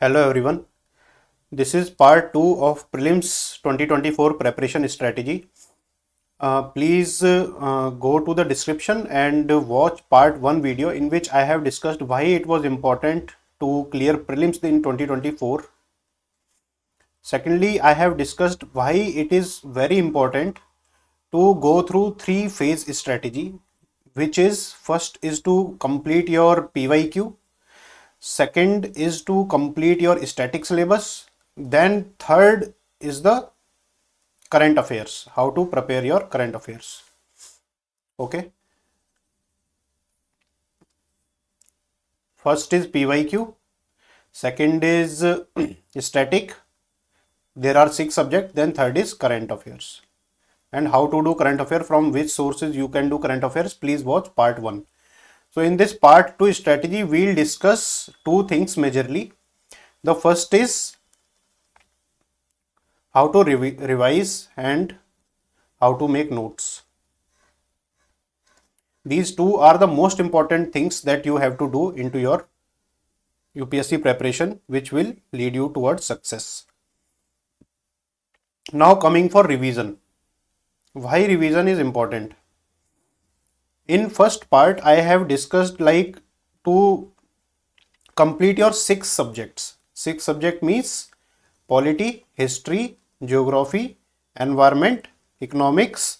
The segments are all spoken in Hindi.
Hello everyone. This is part 2 of Prelims 2024 preparation strategy. Please go to the description and watch part 1 video in which I have discussed why it was important to clear prelims in 2024. Secondly, I have discussed why it is very important to go through three-phase strategy, which is first is to complete your PYQ. Second is to complete your static syllabus. Then third is the current affairs, how to prepare your current affairs. Okay. First is PYQ. Second is static. There are 6 subjects. Then third is current affairs. And how to do current affair, from which sources you can do current affairs, please watch part 1. So in this part 2 strategy, we'll discuss two things majorly. The first is how to revise and how to make notes. These two are the most important things that you have to do into your UPSC preparation, which will lead you towards success. Now coming for revision. Why revision is important? In first part, I have discussed like to complete your 6 subjects. 6 subject means polity, history, geography, environment, economics,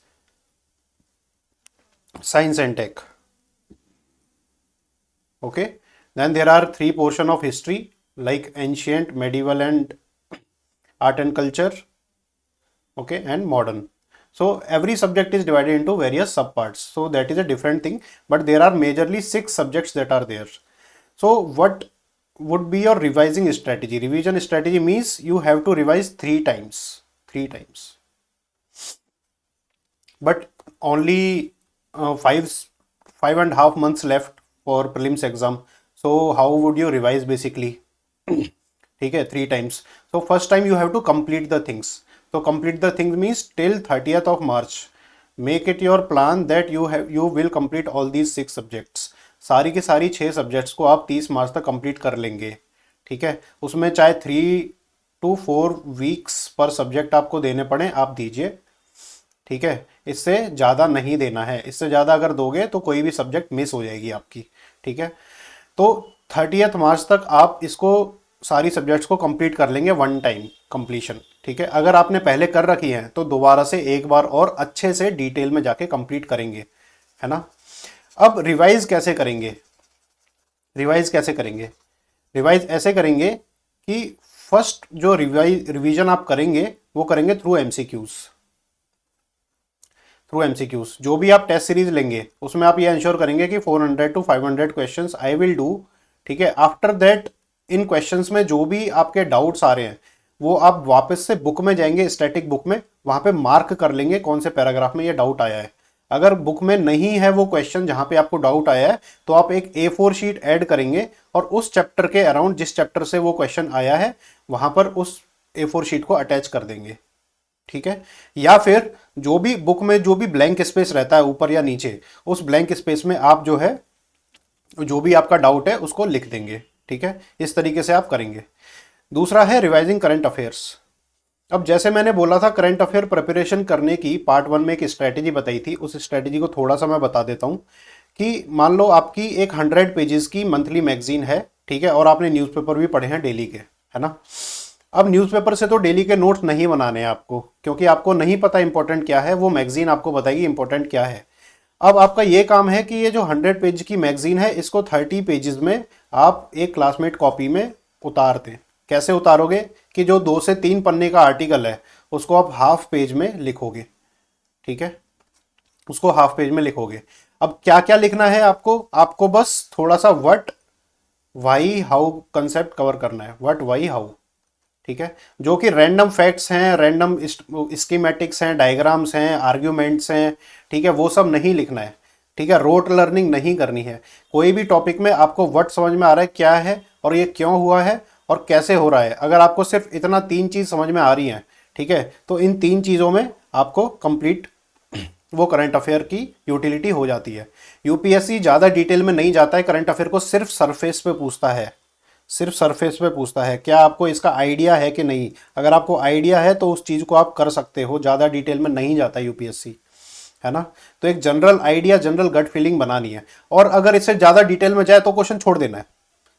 science and tech. Okay. Then there are 3 portion of history like ancient, medieval and art and culture. Okay. And modern. So every subject is divided into various subparts. So that is a different thing. But there are majorly 6 subjects that are there. So what would be your revising strategy? Revision strategy means you have to revise 3 times. 3 times. But only 5.5 months left for prelims exam. So how would you revise basically? Okay, 3 times. So first time you have to complete the things. So complete the things means till 30th of March. Make it your plan that you will complete all these 6 subjects. सारी की सारी 6 सब्जेक्ट्स को आप 30 मार्च तक कंप्लीट कर लेंगे. ठीक है. उसमें चाहे 3 to 4 वीक्स पर सब्जेक्ट आपको देने पड़े, आप दीजिए. ठीक है. इससे ज़्यादा नहीं देना है. इससे ज़्यादा अगर दोगे तो कोई भी सब्जेक्ट मिस हो जाएगी आपकी. ठीक है. तो 30th मार्च तक आप इसको सारी सब्जेक्ट्स को कंप्लीट कर लेंगे, वन टाइम कंप्लीशन. ठीक है. अगर आपने पहले कर रखी है तो दोबारा से एक बार और अच्छे से डिटेल में जाके कंप्लीट करेंगे, है ना. अब रिवाइज कैसे करेंगे? रिवाइज ऐसे करेंगे कि फर्स्ट जो रिवीजन आप करेंगे वो करेंगे थ्रू एमसीक्यूज. जो भी आप टेस्ट सीरीज लेंगे उसमें आप ये इंश्योर करेंगे कि 400 to 500 questions I will do. ठीक है. आफ्टर दैट इन क्वेश्चंस में जो भी आपके डाउट्स आ रहे हैं वो आप वापस से बुक में जाएंगे, स्टैटिक बुक में, वहां पे मार्क कर लेंगे कौन से पैराग्राफ में ये डाउट आया है. अगर बुक में नहीं है वो क्वेश्चन जहां पे आपको डाउट आया है तो आप एक A4 शीट ऐड करेंगे और उस चैप्टर के अराउंड जिस चैप्टर से वो क्वेश्चन आया है वहां पर उस A4 शीट को अटैच कर देंगे. ठीक है. या फिर जो भी बुक में जो भी ब्लैंक स्पेस रहता है ऊपर या नीचे, उस ब्लैंक स्पेस में आप जो है जो भी आपका डाउट है उसको लिख देंगे. ठीक है. इस तरीके से आप करेंगे. दूसरा है रिवाइजिंग करंट अफेयर्स. अब जैसे मैंने बोला था करंट अफेयर प्रिपरेशन करने की पार्ट 1 में एक स्ट्रैटेजी बताई थी, उस स्ट्रैटेजी को थोड़ा सा मैं बता देता हूं कि मान लो आपकी एक 100 पेजेस की मंथली मैगजीन है. ठीक है. और आपने न्यूज़पेपर भी पढ़े हैं डेली के, है ना. अब न्यूज़पेपर से तो डेली के नोट्स नहीं बनाने हैं आपको, क्योंकि आपको नहीं पता इंपॉर्टेंट क्या है, वो मैगजीन आपको बताएगी इंपॉर्टेंट क्या है. अब आपका ये काम है कि ये जो 100 पेज की मैगजीन है इसको 30 पेजेस में आप एक क्लासमेट कॉपी में उतार दें. कैसे उतारोगे कि जो 2 से 3 पन्ने का आर्टिकल है उसको आप हाफ पेज में लिखोगे. ठीक है. उसको हाफ पेज में लिखोगे. अब क्या क्या लिखना है आपको बस थोड़ा सा what why how concept cover करना है. What why how. ठीक है. जो कि रैंडम फैक्ट्स हैं, रैंडम स्कीमेटिक्स हैं, डायग्राम्स हैं, आर्ग्यूमेंट्स हैं. ठीक है. वो सब नहीं लिखना है. ठीक है. रोट लर्निंग नहीं करनी है. कोई भी टॉपिक में आपको व्हाट समझ में आ रहा है, क्या है और ये क्यों हुआ है और कैसे हो रहा है. अगर आपको सिर्फ इतना 3 चीज समझ में आ रही है, ठीक है, तो इन 3 चीजों में आपको कंप्लीट वो करंट अफेयर की यूटिलिटी हो जाती है. यूपीएससी ज़्यादा डिटेल में नहीं जाता है, करंट अफेयर को सिर्फ सरफेस पे पूछता है. सिर्फ सरफेस पे पूछता है, क्या आपको इसका आइडिया है कि नहीं। अगर आपको आइडिया है तो उस चीज़ को आप कर सकते हो, ज़्यादा डिटेल में नहीं जाता यूपीएससी, है ना। तो एक general idea, general gut feeling बनानी है, और अगर इससे ज़्यादा डिटेल में जाए तो क्वेश्चन छोड़ देना है,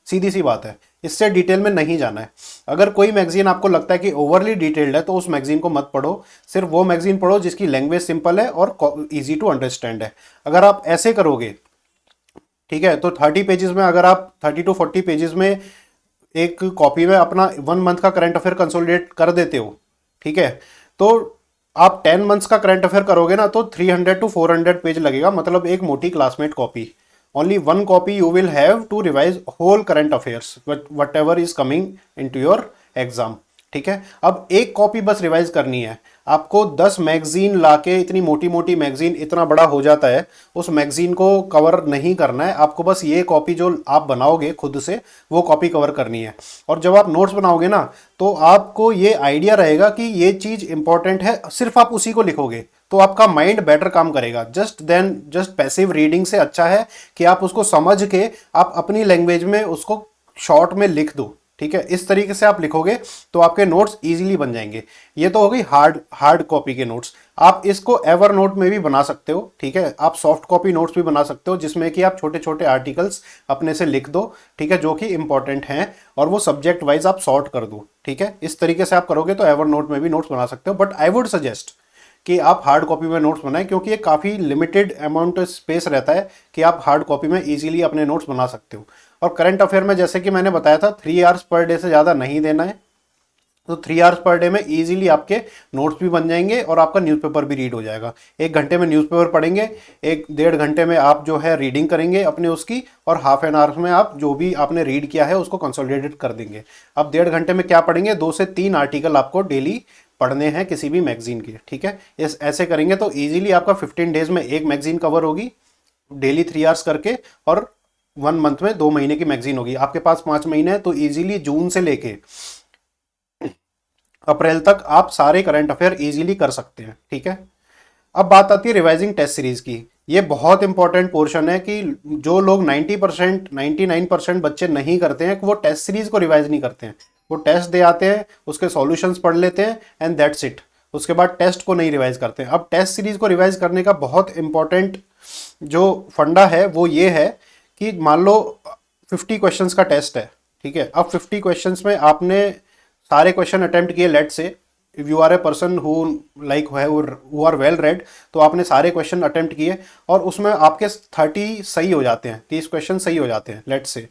सीधी सी बात है, इससे डिटेल में नहीं जाना है। अगर कोई मैगजीन आपको लगता है कि ओवरली डिटेल्ड है तो उस मैगजीन को मत पढ़ो, सिर्फ वो मैगजीन पढ़ो जिसकी लैंग्वेज सिंपल है और इजी टू अंडरस्टैंड है। अगर आप ऐसे करोगे, ठीक है, तो 30 पेजेस में, अगर आप 30 to 40 पेजेस में एक कॉपी में अपना 1 मंथ का करंट अफेयर कंसोलिडेट कर देते हो, ठीक है, तो आप 10 मंथ्स का करंट अफेयर करोगे ना तो 300 to 400 पेज लगेगा, मतलब एक मोटी Classmate copy. Only one copy you will have to revise whole current affairs whatever is coming into your exam, ठीक है। अब एक कॉपी बस रिवाइज करनी है, आपको 10 मैगजीन लाके, इतनी मोटी मोटी मैगजीन, इतना बड़ा हो जाता है, उस मैगजीन को कवर नहीं करना है आपको, बस ये कॉपी जो आप बनाओगे खुद से वो कॉपी कवर करनी है। और जब आप नोट्स बनाओगे ना तो आपको ये आइडिया रहेगा कि ये चीज़ इंपॉर्टेंट है, सिर्फ आप उसी को लिखोगे तो आपका माइंड बेटर काम करेगा। जस्ट पैसिव रीडिंग से अच्छा है कि आप उसको समझ के आप अपनी लैंग्वेज में उसको शॉर्ट में लिख दो, ठीक है। इस तरीके से आप लिखोगे तो आपके नोट्स इजीली बन जाएंगे। ये तो हो गई हार्ड कॉपी के नोट्स। आप इसको एवर नोट में भी बना सकते हो, ठीक है। आप सॉफ्ट कॉपी नोट्स भी बना सकते हो जिसमें कि आप छोटे छोटे आर्टिकल्स अपने से लिख दो, ठीक है, जो कि इंपॉर्टेंट हैं, और वो सब्जेक्ट वाइज आप सॉर्ट कर दो, ठीक है। इस तरीके से आप करोगे तो एवर नोट में भी नोट्स बना सकते हो। बट आई वुड सजेस्ट कि आप हार्ड कॉपी में नोट्स बनाएं, क्योंकि ये काफ़ी लिमिटेड अमाउंट स्पेस रहता है कि आप हार्ड कॉपी में इजीली अपने नोट्स बना सकते हो। और करंट अफेयर में जैसे कि मैंने बताया था 3 आवर्स पर डे से ज़्यादा नहीं देना है, तो 3 आवर्स पर डे में इजीली आपके नोट्स भी बन जाएंगे और आपका न्यूज़पेपर भी रीड हो जाएगा। 1 घंटे में न्यूज़पेपर पढ़ेंगे, 1-1.5 घंटे में आप जो है रीडिंग करेंगे अपने उसकी, और हाफ एन आवर्स में आप जो भी आपने रीड किया है उसको कंसोलिडेट कर देंगे। अब 1.5 घंटे में क्या पढ़ेंगे, 2 से 3 आर्टिकल आपको डेली पढ़ने हैं किसी भी मैगजीन के, ठीक है। इस ऐसे करेंगे तो इजीली आपका 15 डेज में एक मैगजीन कवर होगी डेली 3 आवर्स करके, और 1 मंथ में 2 महीने की मैगजीन होगी। आपके पास 5 महीने हैं तो इजीली जून से लेके अप्रैल तक आप सारे करंट अफेयर इजीली कर सकते हैं, ठीक है। अब बात आती है रिवाइजिंग टेस्ट सीरीज की। ये बहुत इंपॉर्टेंट पोर्शन है कि जो लोग 90% 99% बच्चे नहीं करते हैं कि वो टेस्ट सीरीज को रिवाइज नहीं करते हैं। वो टेस्ट दे आते हैं, उसके सॉल्यूशंस पढ़ लेते हैं एंड दैट्स इट, उसके बाद टेस्ट को नहीं रिवाइज करते हैं। अब टेस्ट सीरीज को रिवाइज करने का बहुत इंपॉर्टेंट जो फंडा है वो ये है कि मान लो 50 क्वेश्चंस का टेस्ट है, ठीक है। अब 50 क्वेश्चंस में आपने सारे क्वेश्चन अटेम्प्ट किए, let say if you are a person who like who are well read, तो आपने सारे क्वेश्चन अटेम्प्ट किए और उसमें आपके 30 सही हो जाते हैं, 30 क्वेश्चन सही हो जाते हैं लेट से।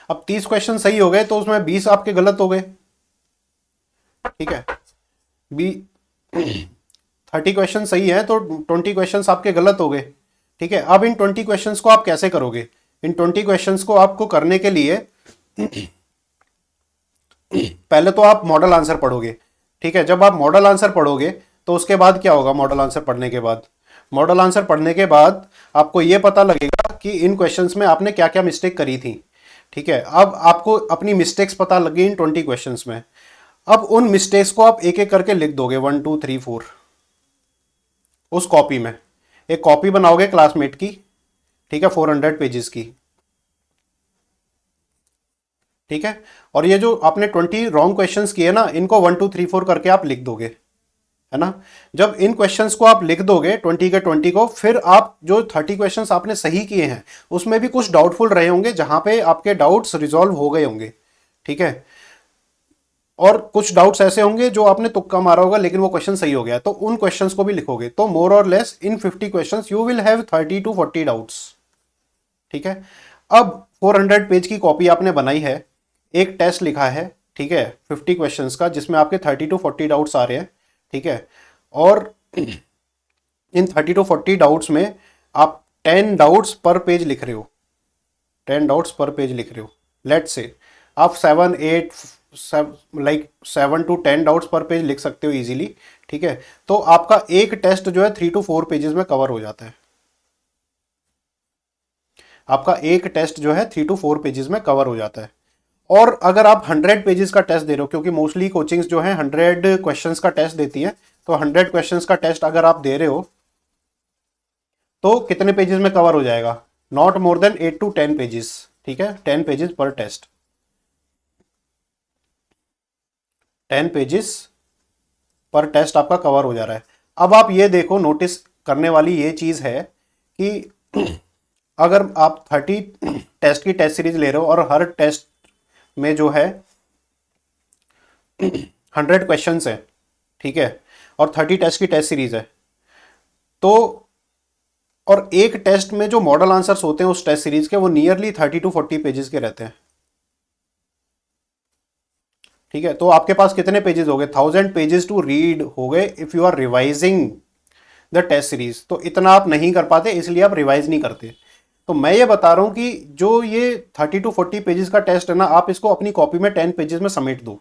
अब 30 क्वेश्चन सही हो गए तो उसमें 20 आपके गलत हो गए, ठीक है। बी 30 क्वेश्चन सही है तो 20 क्वेश्चन आपके गलत हो गए, ठीक है। अब इन 20 क्वेश्चंस को आप कैसे करोगे? इन 20 क्वेश्चंस को आपको करने के लिए पहले तो आप मॉडल आंसर पढ़ोगे, ठीक है। जब आप मॉडल आंसर पढ़ोगे तो उसके बाद क्या होगा? मॉडल आंसर पढ़ने के बाद, मॉडल आंसर पढ़ने के बाद आपको यह पता लगेगा कि इन क्वेश्चंस में आपने क्या क्या मिस्टेक करी थी, ठीक है। अब आपको अपनी मिस्टेक्स पता लगी इन 20 क्वेश्चंस में। अब उन मिस्टेक्स को आप एक एक करके लिख दोगे 1 2 3 4 उस कॉपी में। एक कॉपी बनाओगे क्लासमेट की, ठीक है, 400 पेजेस की, ठीक है। और ये जो आपने 20 रॉन्ग क्वेश्चंस किए ना, इनको 1 2 3 4 करके आप लिख दोगे, है ना। जब इन क्वेश्चंस को आप लिख दोगे 20 के 20 को, फिर आप जो 30 क्वेश्चंस आपने सही किए हैं उसमें भी कुछ डाउटफुल रहे होंगे जहां पे आपके डाउट्स रिजॉल्व हो गए होंगे, ठीक है। और कुछ डाउट्स ऐसे होंगे जो आपने तुक्का मारा होगा लेकिन वो क्वेश्चन सही हो गया, तो उन क्वेश्चंस को भी लिखोगे। तो मोर और less in 50 questions you will have 30 to 40 doubts, ठीक है। अब 400 पेज की कॉपी आपने बनाई है, एक टेस्ट लिखा है, ठीक है, 50 क्वेश्चंस का, जिसमें आपके 30 to 40 डाउट्स आ रहे हैं, ठीक है। और इन 30 to 40 डाउट्स में आप 10 डाउट्स पर पेज लिख रहे हो, 10 डाउट्स पर पेज लिख रहे हो। लेट से आप 7 to 10 डाउट्स पर पेज लिख सकते हो इजीली, ठीक है। तो आपका एक टेस्ट जो है 3 to 4 पेजेस में कवर हो जाता है। आपका एक टेस्ट जो है 3 to 4 पेजेस में कवर हो जाता है। और अगर आप 100 पेजेस का टेस्ट दे रहे हो, क्योंकि मोस्टली कोचिंग्स जो है 100 क्वेश्चंस का टेस्ट देती हैं, तो 100 क्वेश्चंस का टेस्ट अगर आप दे रहे हो तो कितने पेजेस में कवर हो जाएगा? Not more then 8 to 10 pages, ठीक है, 10 पेजेस पर टेस्ट, 10 पेजेस पर टेस्ट आपका कवर हो जा रहा है। अब आप ये देखो, नोटिस करने वाली ये चीज़ है कि अगर आप 30 टेस्ट की टेस्ट सीरीज ले रहे हो और हर टेस्ट में जो है 100 क्वेश्चंस है, ठीक है, और 30 टेस्ट की टेस्ट सीरीज है, तो और एक टेस्ट में जो मॉडल आंसर्स होते हैं उस टेस्ट सीरीज के, वो नियरली 30 टू 40 पेजेस के रहते हैं, ठीक है। तो आपके पास कितने पेजेस हो गए? 1000 पेजेस टू रीड हो गए if you are revising the test series. तो इतना आप नहीं कर पाते, इसलिए आप रिवाइज नहीं करते। तो मैं ये बता रहा हूं कि जो ये 30 टू 40 पेजेस का टेस्ट है ना, आप इसको अपनी कॉपी में 10 पेजेस में समेट दो,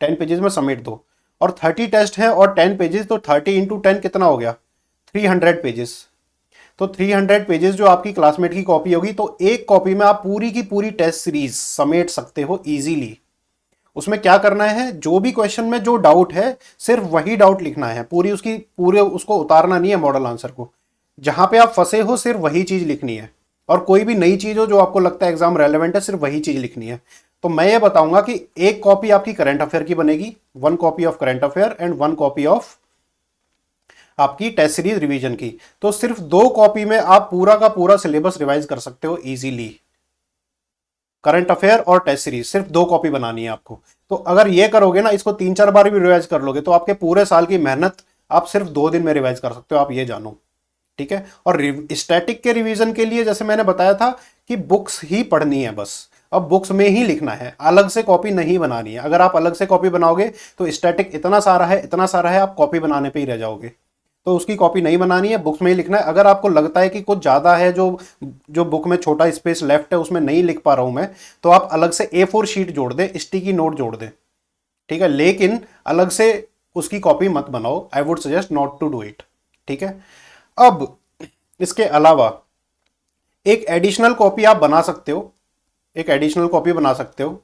10 पेजेस में समेट दो। और 30 टेस्ट है और 10 पेजेस, तो 30 इंटू 10 कितना हो गया? 300 पेजेस। तो 300 पेजेस जो आपकी क्लासमेट की कॉपी होगी, तो एक कॉपी में आप पूरी की पूरी टेस्ट सीरीज समेट सकते हो इजीली। उसमें क्या करना है, जो भी क्वेश्चन में जो डाउट है सिर्फ वही डाउट लिखना है, पूरे उसको उतारना नहीं है मॉडल आंसर को। जहां पे आप फंसे हो सिर्फ वही चीज लिखनी है, और कोई भी नई चीज हो जो आपको लगता है एग्जाम रेलेवेंट है, सिर्फ वही चीज लिखनी है। तो मैं ये बताऊंगा कि एक कॉपी आपकी करंट अफेयर की बनेगी, 1 copy of current affair and 1 copy of आपकी टेस्ट सीरीज रिवीजन की। तो सिर्फ 2 कॉपी में आप पूरा का पूरा सिलेबस रिवाइज कर सकते हो इजीली। करंट अफेयर और टेस्ट सीरीज सिर्फ 2 कॉपी बनानी है आपको। तो अगर ये करोगे ना, इसको 3-4 बार भी रिवाइज कर लोगे, तो आपके पूरे साल की मेहनत आप सिर्फ 2 दिन में रिवाइज कर सकते हो, आप ये जानो, ठीक है। और स्टैटिक के रिवीजन के लिए जैसे मैंने बताया था कि बुक्स ही पढ़नी है बस, अब बुक्स में ही लिखना है, अलग से कॉपी नहीं बनानी है। अगर आप अलग से कॉपी बनाओगे तो स्टैटिक इतना सारा है, इतना सारा है, आप कॉपी बनाने पे ही रह जाओगे। तो उसकी कॉपी नहीं बनानी है, बुक्स में ही लिखना है। अगर आपको लगता है कि कुछ ज़्यादा है, जो जो बुक में छोटा स्पेस लेफ्ट है उसमें नहीं लिख पा रहा हूं मैं, तो आप अलग से A4 शीट जोड़ दें, स्टिकी नोट जोड़ दें, ठीक है, लेकिन अलग से उसकी कॉपी मत बनाओ। I would suggest not to do it, ठीक है। अब इसके अलावा एक एडिशनल कॉपी आप बना सकते हो, एक एडिशनल कॉपी बना सकते हो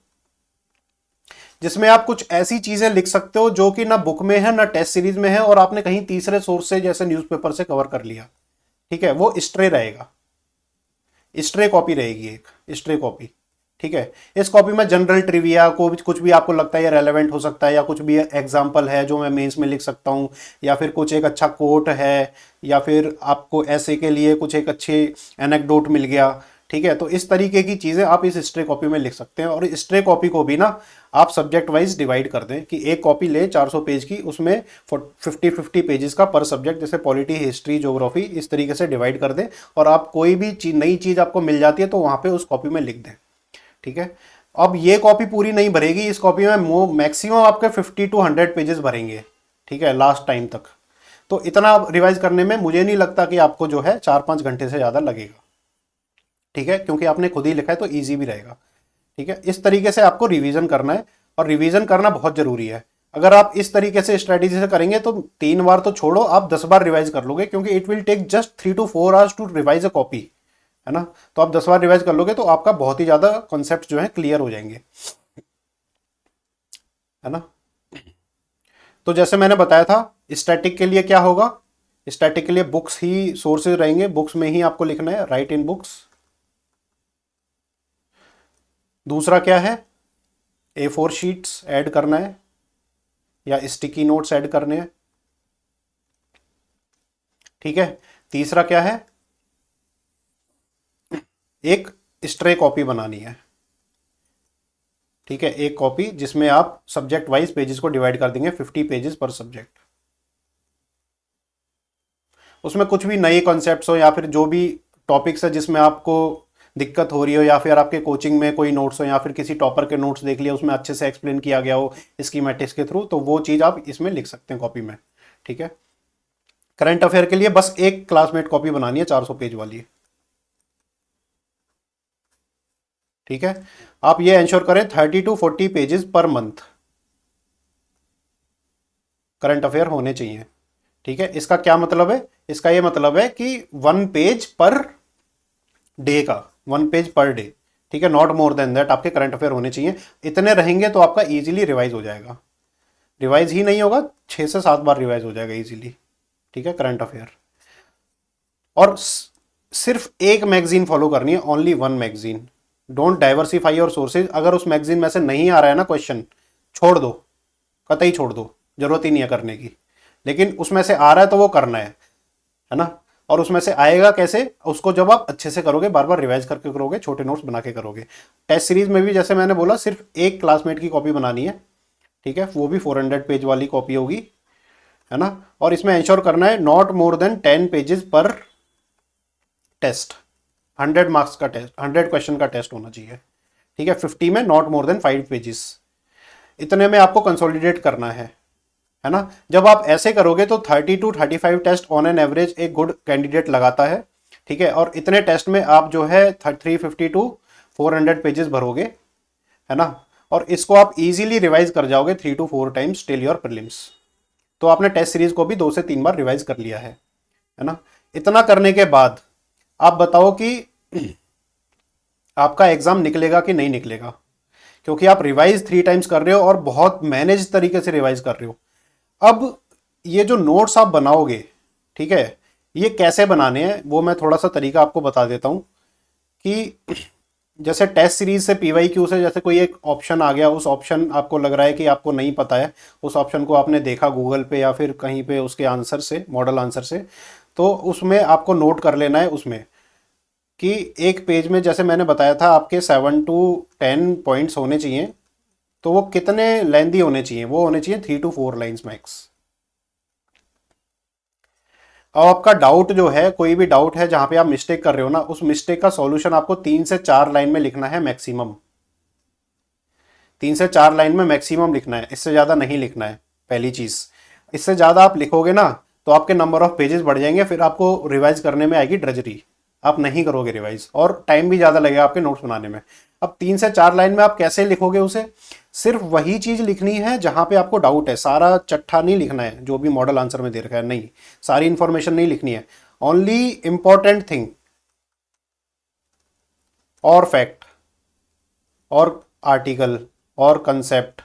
जिसमें आप कुछ ऐसी चीजें लिख सकते हो जो कि ना बुक में है ना टेस्ट सीरीज में है, और आपने कहीं तीसरे सोर्स से जैसे न्यूज़पेपर से कवर कर लिया, ठीक है, वो स्ट्रे रहेगा, स्ट्रे कॉपी रहेगी, एक स्ट्रे कॉपी, ठीक है। इस कॉपी में जनरल ट्रिविया को भी कुछ भी आपको लगता है ये रेलेवेंट हो सकता है, या कुछ भी एग्जाम्पल है जो मैं मेंस में लिख सकता हूँ, या फिर कुछ एक अच्छा कोट है, या फिर आपको ऐसे के लिए कुछ एक अच्छी एनेक्डोट मिल गया, ठीक है। तो इस तरीके की चीज़ें आप इस स्ट्रे कॉपी में लिख सकते हैं। और स्ट्रे कॉपी को भी ना आप सब्जेक्ट वाइज डिवाइड कर दें कि एक कॉपी ले 400 पेज की, उसमें 50-50 पेजेस का पर सब्जेक्ट, जैसे पॉलिटी, हिस्ट्री, ज्योग्राफी, इस तरीके से डिवाइड कर दें। और आप कोई भी नई चीज़ आपको मिल जाती है तो वहाँ पे उस कॉपी में लिख दें, ठीक है। अब ये कॉपी पूरी नहीं भरेगी, इस कॉपी में मैक्सिमम आपके 50 टू 100 पेजेस भरेंगे, ठीक है, लास्ट टाइम तक। तो इतना रिवाइज करने में मुझे नहीं लगता कि आपको जो है 4-5 घंटे से ज़्यादा लगेगा, ठीक है, क्योंकि आपने खुद ही लिखा है तो ईजी भी रहेगा, ठीक है। इस तरीके से आपको रिवीजन करना है, और रिवीजन करना बहुत जरूरी है। अगर आप इस तरीके से स्ट्रेटेजी से करेंगे तो 3 बार तो छोड़ो, आप 10 बार रिवाइज कर लोगे, क्योंकि it will take just 3 to 4 hours to revise a copy, है ना। तो आप 10 बार रिवाइज कर लोगे तो आपका बहुत ही ज्यादा कॉन्सेप्ट जो है क्लियर हो जाएंगे, है ना। तो जैसे मैंने बताया था, स्टैटिक के लिए क्या होगा, स्टैटिक के लिए बुक्स ही सोर्सेज रहेंगे, बुक्स में ही आपको लिखना है, राइट इन बुक्स। दूसरा क्या है, A4 शीट्स ऐड करना है या स्टिकी नोट्स ऐड करने हैं, ठीक है। तीसरा क्या है, एक स्ट्रे कॉपी बनानी है, ठीक है, एक कॉपी जिसमें आप सब्जेक्ट वाइज पेजेस को डिवाइड कर देंगे, 50 पेजेस पर सब्जेक्ट। उसमें कुछ भी नए कॉन्सेप्ट्स हो, या फिर जो भी टॉपिक्स है जिसमें आपको दिक्कत हो रही हो, या फिर आपके कोचिंग में कोई नोट्स हो, या फिर किसी टॉपर के नोट्स देख लिया, उसमें अच्छे से एक्सप्लेन किया गया हो स्कीमेटिक्स के थ्रू, तो वो चीज़ आप इसमें लिख सकते हैं कॉपी में, ठीक है। करंट अफेयर के लिए बस एक क्लासमेट कॉपी बनानी है 400 पेज वाली, ठीक है। आप ये इंश्योर करें 30 to 40 pages per month current affair होने चाहिए, ठीक है। इसका क्या मतलब है, इसका ये मतलब है कि 1 पेज पर डे का, 1 पेज पर डे, ठीक है, नॉट मोर देन दैट आपके करंट अफेयर होने चाहिए। इतने रहेंगे तो आपका इजीली रिवाइज हो जाएगा, रिवाइज ही नहीं होगा, 6 से 7 बार रिवाइज हो जाएगा इजीली, ठीक है, करंट अफेयर। और सिर्फ एक मैगजीन फॉलो करनी है, only 1 magazine. Don't diversify your sources. अगर उस मैगजीन में से नहीं आ रहा है ना क्वेश्चन, छोड़ दो, कतई छोड़ दो, जरूरत ही नहीं है करने की। लेकिन उसमें से आ रहा है तो वो करना है ना। और उसमें से आएगा कैसे, उसको जब आप अच्छे से करोगे, बार बार रिवाइज करके करोगे, छोटे नोट्स बना के करोगे। टेस्ट सीरीज में भी जैसे मैंने बोला सिर्फ एक क्लासमेट की कॉपी बनानी है, ठीक है, वो भी 400 पेज वाली कॉपी होगी, है ना। और इसमें इंश्योर करना है नॉट मोर देन 10 पेजेस पर टेस्ट, 100 मार्क्स का टेस्ट, 100 क्वेश्चन का टेस्ट होना चाहिए, ठीक है। 50 में नॉट मोर देन 5 पेजेस, इतने में आपको कंसोलिडेट करना है ना। जब आप ऐसे करोगे तो 30 to 35 test on an average एक गुड कैंडिडेट लगाता है, ठीक है। और इतने टेस्ट में आप जो है 350 to 400 पेजेस भरोगे, है ना। और इसको आप इजीली रिवाइज कर जाओगे 3 to 4 times till your prelims. तो आपने टेस्ट सीरीज को भी 2 से 3 बार रिवाइज कर लिया है ना। इतना करने के बाद आप बताओ कि आपका एग्जाम निकलेगा कि नहीं निकलेगा, क्योंकि आप रिवाइज 3 टाइम्स कर रहे हो और बहुत मैनेज तरीके से रिवाइज कर रहे हो। अब ये जो नोट्स आप बनाओगे, ठीक है, ये कैसे बनाने हैं वो मैं थोड़ा सा तरीका आपको बता देता हूं कि जैसे टेस्ट सीरीज से पीवाईक्यू से जैसे कोई एक ऑप्शन आ गया, उस ऑप्शन आपको लग रहा है कि आपको नहीं पता है, उस ऑप्शन को आपने देखा गूगल पे या फिर कहीं पे उसके आंसर से, मॉडल आंसर से, तो उसमें आपको नोट कर लेना है उसमें कि एक पेज में जैसे मैंने बताया था आपके 7 to 10 पॉइंट्स होने चाहिए, तो वो कितने लेंथी होने चाहिए, वो होने चाहिए 3 to 4 लाइन्स मैक्स। अब आपका डाउट जो है, कोई भी डाउट है जहां पे आप मिस्टेक कर रहे हो ना, उस मिस्टेक का सॉल्यूशन आपको 3 से 4 लाइन में लिखना है मैक्सिमम, 3 से 4 लाइन में मैक्सिमम लिखना है, इससे ज़्यादा नहीं लिखना है। पहली चीज़, इससे ज़्यादा आप लिखोगे ना तो आपके नंबर ऑफ पेजेस बढ़ जाएंगे, फिर आपको रिवाइज करने में आएगी ड्रजरी, आप नहीं करोगे रिवाइज और टाइम भी ज़्यादा लगेगा आपके नोट्स बनाने में। अब 3 से 4 लाइन में आप कैसे लिखोगे उसे, सिर्फ वही चीज़ लिखनी है जहाँ पे आपको डाउट है, सारा चट्ठा नहीं लिखना है जो भी मॉडल आंसर में दे रखा है, नहीं, सारी इंफॉर्मेशन नहीं लिखनी है। ओनली इंपॉर्टेंट थिंग और फैक्ट और आर्टिकल और कंसेप्ट,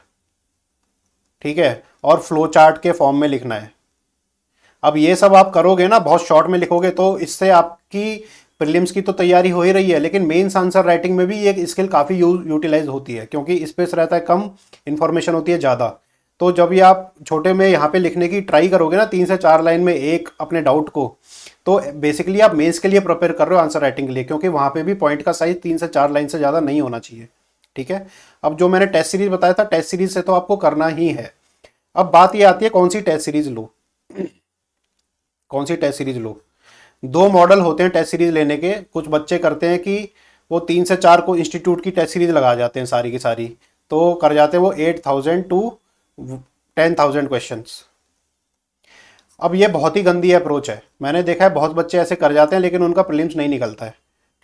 ठीक है, और फ्लो चार्ट के फॉर्म में लिखना है। अब ये सब आप करोगे ना, बहुत शॉर्ट में लिखोगे, तो इससे आपकी प्रीलिम्स की तो तैयारी हो ही रही है, लेकिन मेंस आंसर राइटिंग में भी ये स्किल काफ़ी यूटिलाइज होती है, क्योंकि स्पेस रहता है कम, इन्फॉर्मेशन होती है ज़्यादा। तो जब ये आप छोटे में यहाँ पे लिखने की ट्राई करोगे ना 3 से 4 लाइन में एक अपने डाउट को, तो बेसिकली आप मेंस के लिए प्रिपेयर कर रहे हो आंसर राइटिंग के लिए, क्योंकि वहाँ पे भी पॉइंट का साइज 3 से 4 लाइन से ज़्यादा नहीं होना चाहिए, ठीक है। अब जो मैंने टेस्ट सीरीज बताया था, टेस्ट सीरीज से तो आपको करना ही है। अब बात ये आती है कौन सी टेस्ट सीरीज लो, कौन सी टेस्ट सीरीज लो। 2 मॉडल होते हैं टेस्ट सीरीज लेने के। कुछ बच्चे करते हैं कि वो 3 से 4 को इंस्टीट्यूट की टेस्ट सीरीज लगा जाते हैं सारी की सारी, तो कर जाते हैं वो 8000 to 10,000 क्वेश्चंस। अब ये बहुत ही गंदी अप्रोच है, मैंने देखा है बहुत बच्चे ऐसे कर जाते हैं, लेकिन उनका प्रीलिम्स नहीं निकलता है,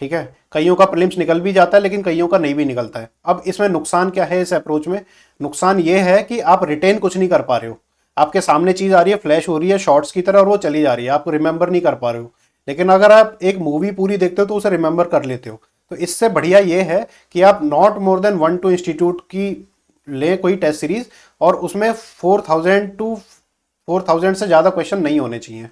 ठीक है। कईयों का प्रीलिम्स निकल भी जाता है, लेकिन कईयों का नहीं भी निकलता है। अब इसमें नुकसान क्या है इस अप्रोच में, नुकसान ये है कि आप रिटेन कुछ नहीं कर पा रहे हो, आपके सामने चीज़ आ रही है, फ्लैश हो रही है शॉर्ट्स की तरह और वो चली जा रही है, आप रिमेंबर नहीं कर पा रहे हो। लेकिन अगर आप एक मूवी पूरी देखते हो तो उसे रिमेंबर कर लेते हो। तो इससे बढ़िया ये है कि आप not more then 1 to institute की ले कोई टेस्ट सीरीज, और उसमें 4000 से ज़्यादा क्वेश्चन नहीं होने चाहिए।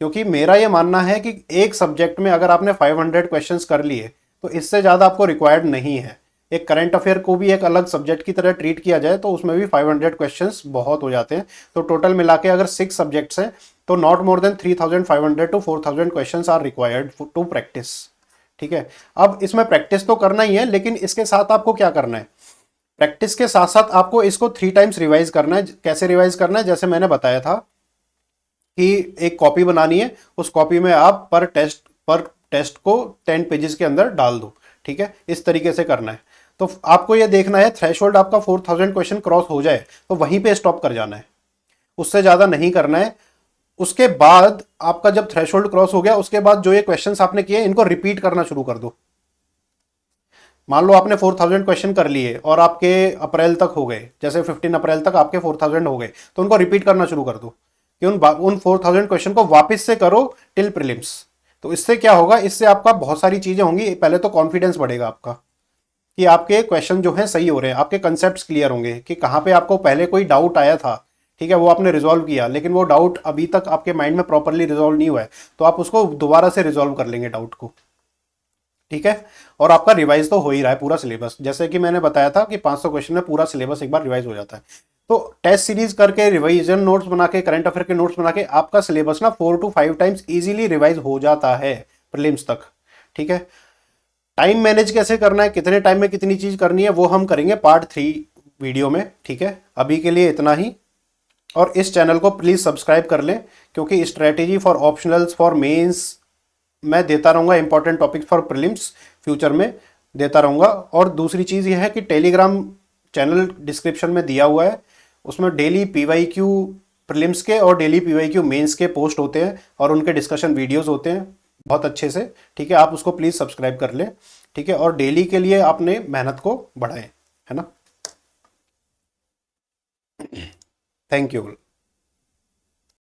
क्योंकि मेरा ये मानना है कि एक सब्जेक्ट में अगर आपने 500 क्वेश्चंस कर लिए तो इससे ज़्यादा आपको रिक्वायर्ड नहीं है। एक करंट अफेयर को भी एक अलग सब्जेक्ट की तरह ट्रीट किया जाए तो उसमें भी 500 क्वेश्चंस बहुत हो जाते हैं। तो टोटल मिला के अगर 6 सब्जेक्ट्स हैं तो not more than 3500 to 4000 questions are required to practise, ठीक है। अब इसमें प्रैक्टिस तो करना ही है, लेकिन इसके साथ आपको क्या करना है, प्रैक्टिस के साथ साथ आपको इसको 3 टाइम्स रिवाइज करना है। कैसे रिवाइज करना है, जैसे मैंने बताया था कि एक कॉपी बनानी है, उस कॉपी में आप पर टेस्ट को 10 पेजेस के अंदर डाल दो, ठीक है, इस तरीके से करना है। तो आपको ये देखना है थ्रेशोल्ड आपका 4000 क्वेश्चन क्रॉस हो जाए तो वहीं पे स्टॉप कर जाना है, उससे ज़्यादा नहीं करना है। उसके बाद आपका जब थ्रेशोल्ड क्रॉस हो गया, उसके बाद जो ये क्वेश्चंस आपने किए इनको रिपीट करना शुरू कर दो। मान लो आपने 4000 क्वेश्चन कर लिए और आपके अप्रैल तक हो गए, जैसे 15 अप्रैल तक आपके 4000 हो गए, तो उनको रिपीट करना शुरू कर दो कि उन 4000 क्वेश्चन को वापस से करो टिल प्रीलिम्स। तो इससे क्या होगा, इससे आपका बहुत सारी चीज़ें होंगी। पहले तो कॉन्फिडेंस बढ़ेगा आपका कि आपके क्वेश्चन जो हैं सही हो रहे हैं, आपके कंसेप्ट्स क्लियर होंगे कि कहाँ पे आपको पहले कोई डाउट आया था, ठीक है, वो आपने रिजॉल्व किया, लेकिन वो डाउट अभी तक आपके माइंड में प्रॉपरली रिजॉल्व नहीं हुआ है, तो आप उसको दोबारा से रिजॉल्व कर लेंगे डाउट को, ठीक है। और आपका रिवाइज तो हो ही रहा है पूरा सिलेबस, जैसे कि मैंने बताया था कि 500 क्वेश्चन में पूरा सिलेबस एक बार रिवाइज हो जाता है। तो टेस्ट सीरीज करके, रिवाइजन नोट्स बना के, करंट अफेयर के नोट्स बना के आपका सिलेबस ना 4 to 5 टाइम्स इजीली रिवाइज हो जाता है प्रीलिम्स तक। ठीक है, टाइम मैनेज कैसे करना है, कितने टाइम में कितनी चीज करनी है, वो हम करेंगे पार्ट 3 वीडियो में। ठीक है, अभी के लिए इतना ही। और इस चैनल को प्लीज सब्सक्राइब कर लें, क्योंकि strategy for optionals for mains मैं देता रहूंगा, important topics for prelims future में देता रहूंगा। और दूसरी चीज़ यह है कि टेलीग्राम चैनल डिस्क्रिप्शन में दिया हुआ है, उसमें डेली पीवाईक्यू प्रीलिम्स के और डेली पीवाईक्यू मेंस के पोस्ट होते हैं और उनके डिस्कशन वीडियोस होते हैं बहुत अच्छे से। ठीक है, आप उसको प्लीज़ सब्सक्राइब कर लें। ठीक है, और डेली के लिए आपने मेहनत को बढ़ाएं, है ना। Thank you.